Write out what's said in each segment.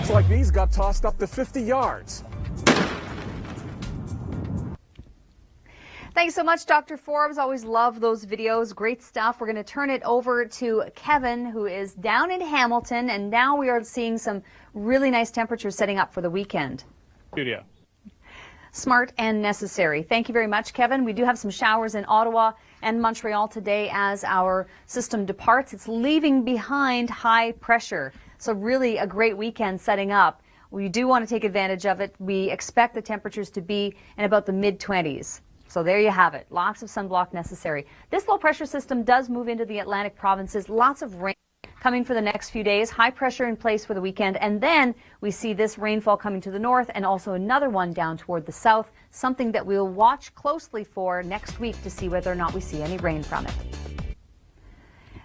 Looks like these got tossed up to 50 yards. Thanks so much, Dr. Forbes. Always love those videos. Great stuff. We're going to turn it over to Kevin, who is down in Hamilton, and now we are seeing some really nice temperatures setting up for the weekend. Studio. Smart and necessary. Thank you very much, Kevin. We do have some showers in Ottawa and Montreal today as our system departs. It's leaving behind high pressure. So really a great weekend setting up. We do want to take advantage of it. We expect the temperatures to be in about the mid-20s. So there you have it. Lots of sunblock necessary. This low pressure system does move into the Atlantic provinces. Lots of rain coming for the next few days. High pressure in place for the weekend. And then we see this rainfall coming to the north and also another one down toward the south. Something that we'll watch closely for next week to see whether or not we see any rain from it.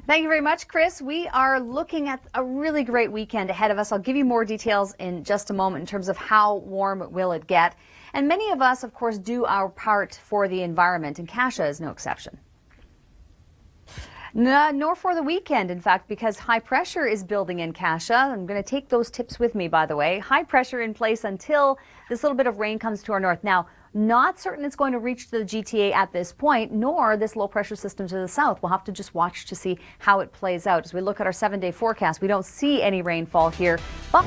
Thank you very much, Chris. We are looking at a really great weekend ahead of us. I'll give you more details in just a moment in terms of how warm will it get. And many of us, of course, do our part for the environment, and Kasha is no exception. Nor for the weekend, in fact, because high pressure is building in Kasha. I'm going to take those tips with me, by the way. High pressure in place until this little bit of rain comes to our north. Now, not certain it's going to reach the GTA at this point, nor this low pressure system to the south. We'll have to just watch to see how it plays out. As we look at our 7-day forecast, we don't see any rainfall here. But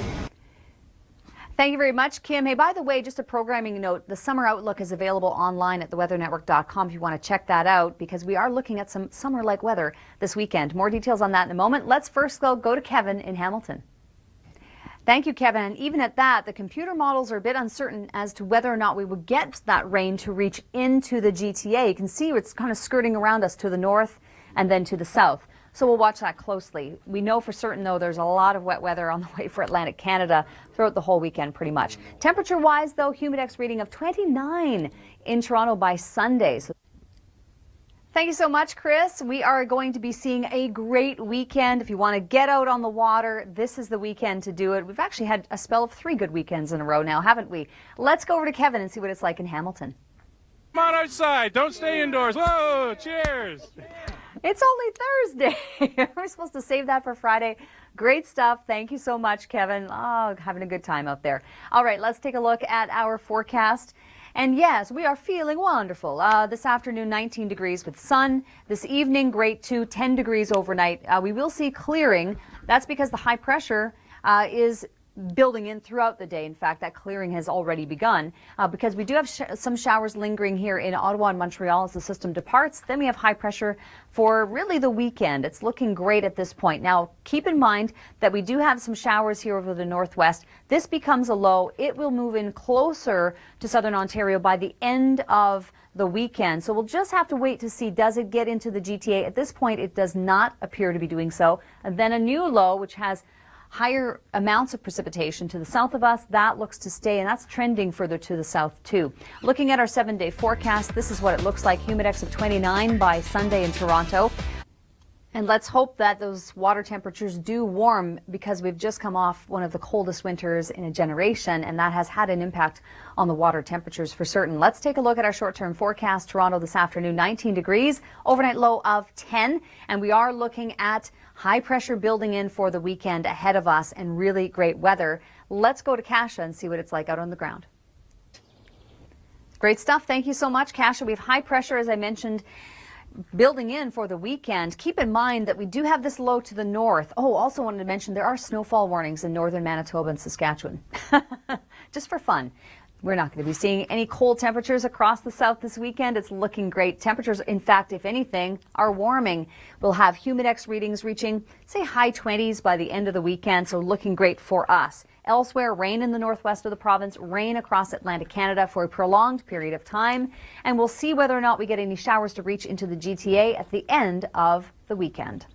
thank you very much, Kim. Hey, by the way, just a programming note, the summer outlook is available online at theweathernetwork.com if you want to check that out, because we are looking at some summer-like weather this weekend. More details on that in a moment. Let's first go to Kevin in Hamilton. Thank you, Kevin. And even at that, the computer models are a bit uncertain as to whether or not we will get that rain to reach into the GTA. You can see it's kind of skirting around us to the north and then to the south. So we'll watch that closely. We know for certain, though, there's a lot of wet weather on the way for Atlantic Canada throughout the whole weekend, pretty much. Temperature-wise, though, humidex reading of 29 in Toronto by Sunday. So thank you so much, Chris. We are going to be seeing a great weekend. If you want to get out on the water, this is the weekend to do it. We've actually had a spell of 3 good weekends in a row now, haven't we? Let's go over to Kevin and see what it's like in Hamilton. Come on outside. Don't stay indoors. Whoa, cheers. It's only Thursday. We're supposed to save that for Friday. Great stuff. Thank you so much, Kevin. Oh, having a good time out there. All right, let's take a look at our forecast. And yes, we are feeling wonderful. This afternoon, 19 degrees with sun. This evening, great too, 10 degrees overnight. We will see clearing. That's because the high pressure is building in throughout the day. In fact, that clearing has already begun because we do have some showers lingering here in Ottawa and Montreal as the system departs. Then we have high pressure for really the weekend. It's looking great at this point. Now, keep in mind that we do have some showers here over the northwest. This becomes a low. It will move in closer to southern Ontario by the end of the weekend. So we'll just have to wait to see, does it get into the GTA? At this point, it does not appear to be doing so. And then a new low, which has higher amounts of precipitation to the south of us, that looks to stay, and that's trending further to the south too. Looking at our 7-day forecast, this is what it looks like. Humidex of 29 by Sunday in Toronto. And let's hope that those water temperatures do warm, because we've just come off one of the coldest winters in a generation, and that has had an impact on the water temperatures for certain. Let's take a look at our short-term forecast. Toronto this afternoon, 19 degrees, overnight low of 10, and we are looking at high pressure building in for the weekend ahead of us and really great weather. Let's go to Kasha and see what it's like out on the ground. Great stuff. Thank you so much, Kasha. We have high pressure, as I mentioned, building in for the weekend. Keep in mind that we do have this low to the north. Oh, also wanted to mention there are snowfall warnings in northern Manitoba and Saskatchewan. Just for fun. We're not going to be seeing any cold temperatures across the south this weekend. It's looking great. Temperatures, in fact, if anything, are warming. We'll have humidex readings reaching, say, high 20s by the end of the weekend, so looking great for us. Elsewhere, rain in the northwest of the province, rain across Atlantic Canada for a prolonged period of time, and we'll see whether or not we get any showers to reach into the GTA at the end of the weekend.